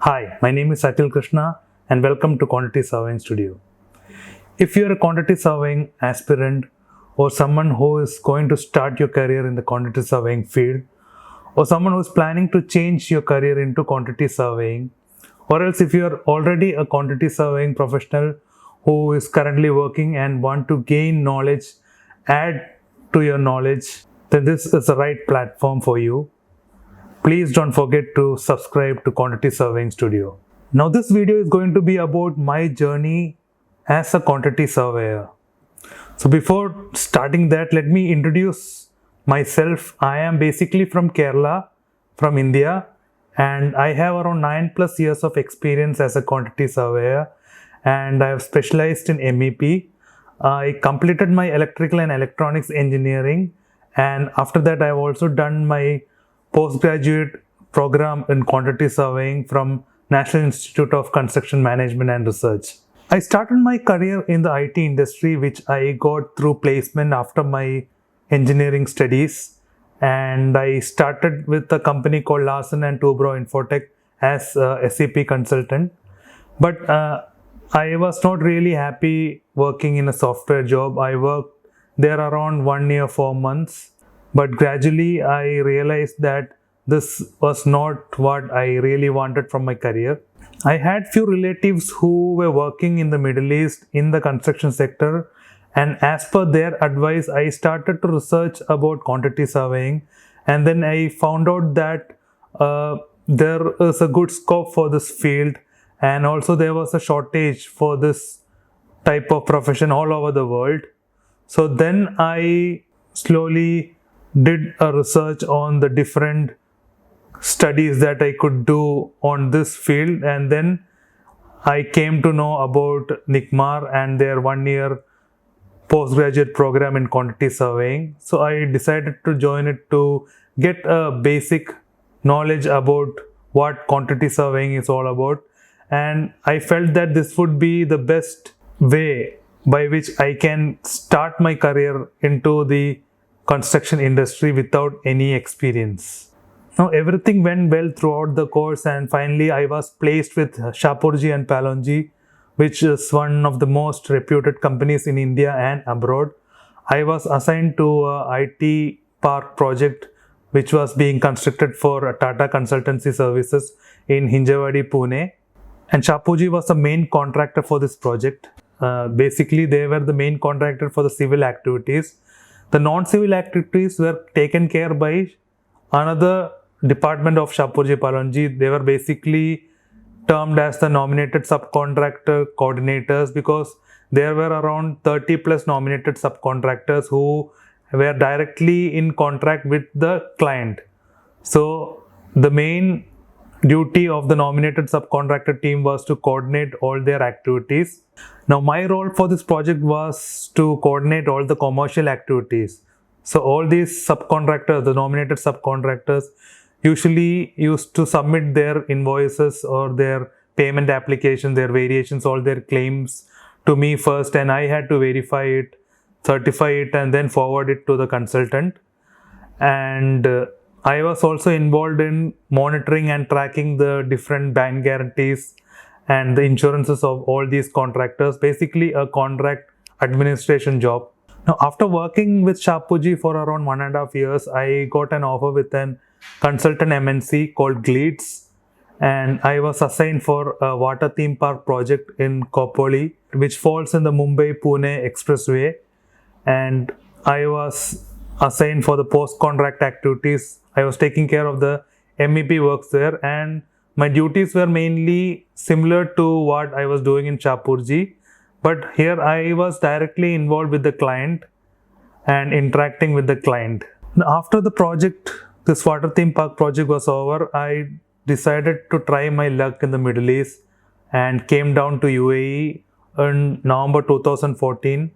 Hi, my name is Satil Krishna and welcome to Quantity Surveying Studio. If you're a quantity surveying aspirant or someone who is going to start your career in the quantity surveying field, or someone who is planning to change your career into quantity surveying, or else if you're already a quantity surveying professional who is currently working and want to gain knowledge, add to your knowledge, then this is the right platform for you. Please don't forget to subscribe to Quantity Surveying Studio. Now this video is going to be about my journey as a quantity surveyor. So before starting that, let me introduce myself. I am basically from Kerala, from India, and I have around 9+ years of experience as a quantity surveyor, and I have specialized in MEP. I completed my electrical and electronics engineering, and after that I have also done my postgraduate program in quantity surveying from National Institute of Construction Management and Research. I started my career in the IT industry, which I got through placement after my engineering studies, and I started with a company called Larsen & Toubro Infotech as a SAP consultant. But I was not really happy working in a software job. I worked there around 1 year, 4 months. But gradually I realized that this was not what I really wanted from my career. I had few relatives who were working in the Middle East in the construction sector, and as per their advice I started to research about quantity surveying, and then I found out that there is a good scope for this field, and also there was a shortage for this type of profession all over the world. So then I slowly did a research on the different studies that I could do on this field, and then I came to know about NICMAR and their 1 year postgraduate program in quantity surveying. So I decided to join it to get a basic knowledge about what quantity surveying is all about, and I felt that this would be the best way by which I can start my career into the construction industry without any experience. Now everything went well throughout the course, and finally I was placed with Shapoorji and Pallonji, which is one of the most reputed companies in India and abroad. I was assigned to a IT park project which was being constructed for Tata Consultancy Services in Hinjawadi, Pune, and Shapoorji was the main contractor for this project. Basically they were the main contractor for the civil activities. The non-civil activities were taken care by another department of Shapoorji Pallonji. They were basically termed as the nominated subcontractor coordinators, because there were around 30+ nominated subcontractors who were directly in contract with the client. So the main duty of the nominated subcontractor team was to coordinate all their activities. Now my role for this project was to coordinate all the commercial activities. So all these subcontractors, the nominated subcontractors, usually used to submit their invoices or their payment application, their variations, all their claims to me first, and I had to verify it, certify it, and then forward it to the consultant. And I was also involved in monitoring and tracking the different bank guarantees and the insurances of all these contractors, basically a contract administration job. Now, after working with Shapoorji for around 1.5 years, I got an offer with an consultant MNC called Gleeds, and I was assigned for a water theme park project in Kopoli, which falls in the Mumbai-Pune Expressway, and I was assigned for the post-contract activities. I was taking care of the MEP works there, and my duties were mainly similar to what I was doing in Shapoorji, but here I was directly involved with the client and interacting with the client. After the project, this water theme park project was over, I decided to try my luck in the Middle East and came down to UAE in November 2014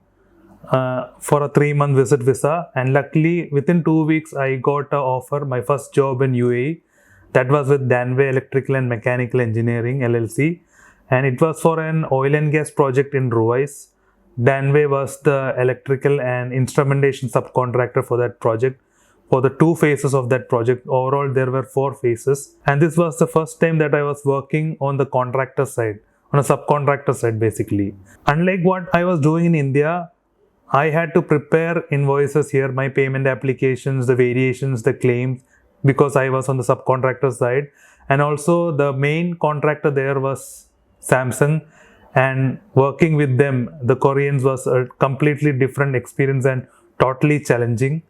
for a 3-month visit visa, and luckily within 2 weeks I got an offer, my first job in UAE. That was with Danway Electrical and Mechanical Engineering LLC, and it was for an oil and gas project in Ruwais. Danway was the electrical and instrumentation subcontractor for that project. for the 2 phases of that project. Overall, there were 4 phases. And this was the first time that I was working on the contractor side, on a subcontractor side basically. Unlike what I was doing in India, I had to prepare invoices here, my payment applications, the variations, the claims, because I was on the subcontractor side. And also the main contractor there was Samsung, and working with them, the Koreans, was a completely different experience and totally challenging.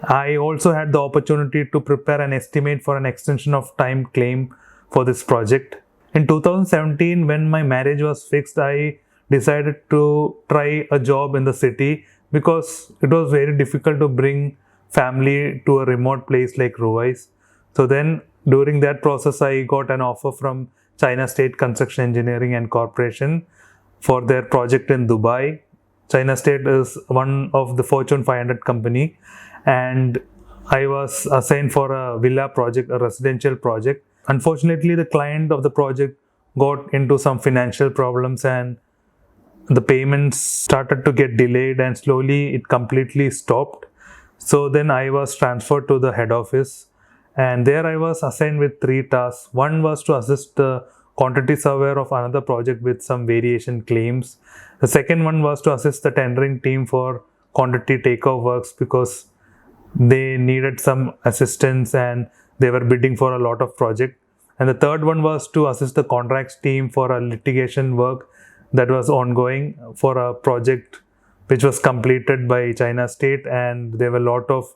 I also had the opportunity to prepare an estimate for an extension of time claim for this project. In 2017, when my marriage was fixed, I decided to try a job in the city because it was very difficult to bring family to a remote place like Ruwais. So then during that process, I got an offer from China State Construction Engineering and Corporation for their project in Dubai. China State is one of the Fortune 500 company, and I was assigned for a villa project, a residential project. Unfortunately, the client of the project got into some financial problems and the payments started to get delayed, and slowly it completely stopped. So then I was transferred to the head office, and there I was assigned with 3 tasks. One was to assist the quantity surveyor of another project with some variation claims. The second one was to assist the tendering team for quantity takeoff works because they needed some assistance and they were bidding for a lot of project. And the third one was to assist the contracts team for a litigation work that was ongoing for a project which was completed by China State, and there were a lot of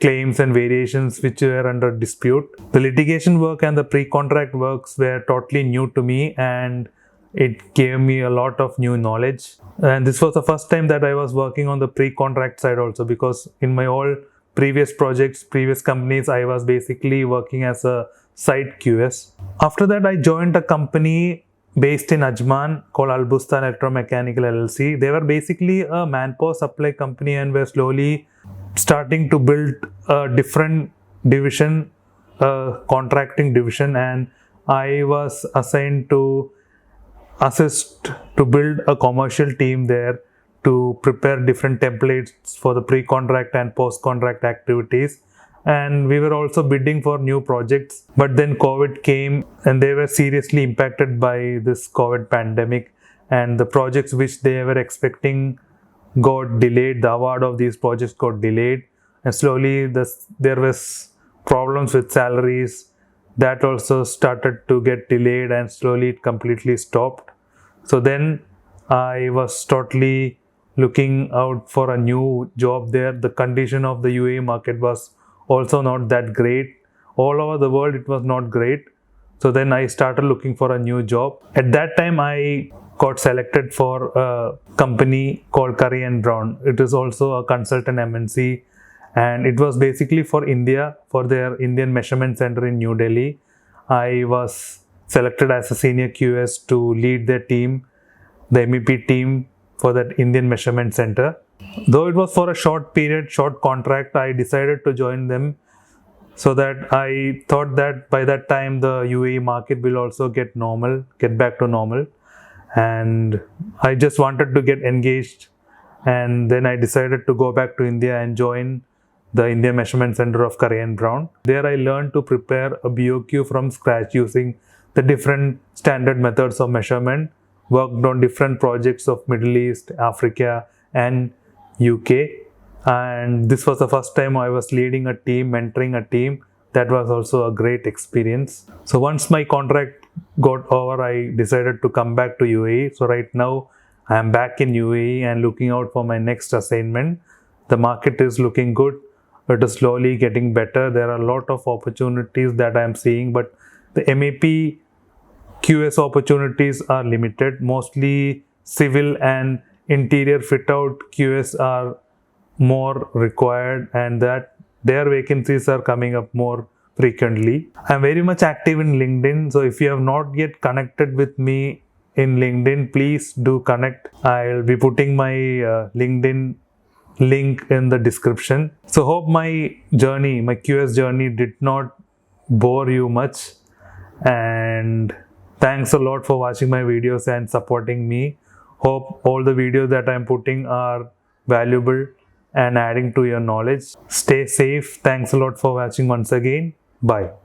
claims and variations which were under dispute. The litigation work and the pre-contract works were totally new to me, and it gave me a lot of new knowledge. And this was the first time that I was working on the pre-contract side also, because in my all previous projects, previous companies, I was basically working as a site QS. After that, I joined a company based in Ajman called Albustan Electromechanical LLC. They were basically a manpower supply company and were slowly starting to build a different division, a contracting division, and I was assigned to assist to build a commercial team there to prepare different templates for the pre-contract and post-contract activities. And we were also bidding for new projects, but then COVID came and they were seriously impacted by this COVID pandemic, and the projects which they were expecting got delayed. The award of these projects got delayed, and slowly there was problems with salaries that also started to get delayed, and slowly it completely stopped. So then I was totally looking out for a new job there. The condition of the UAE market was also not that great. All over the world it was not great. So then I started looking for a new job. At that time I got selected for a company called Curry and Brown. It is also a consultant MNC, and it was basically for India, for their Indian measurement center in New Delhi. I was selected as a senior QS to lead their team, the MEP team for that Indian measurement center. Though it was for a short period, short contract, I decided to join them so that I thought that by that time the UAE market will also get back to normal. And I just wanted to get engaged, and then I decided to go back to India and join the Indian Measurement Center of Curry and Brown. There I learned to prepare a BOQ from scratch using the different standard methods of measurement, worked on different projects of Middle East, Africa and UK. And this was the first time I was leading a team, mentoring a team. That was also a great experience. So once my contract got over, I decided to come back to UAE. So right now I am back in UAE and looking out for my next assignment. The market is looking good. It is slowly getting better. There are a lot of opportunities that I am seeing, but the MEP QS opportunities are limited. Mostly civil and interior fit out QS are more required, and that their vacancies are coming up more frequently. I'm very much active in LinkedIn, so if you have not yet connected with me in LinkedIn, please do connect. I'll be putting my LinkedIn link in the description. So hope my journey, my QS journey did not bore you much, and thanks a lot for watching my videos and supporting me. Hope all the videos that I'm putting are valuable and adding to your knowledge. Stay safe. Thanks a lot for watching once again. Bye.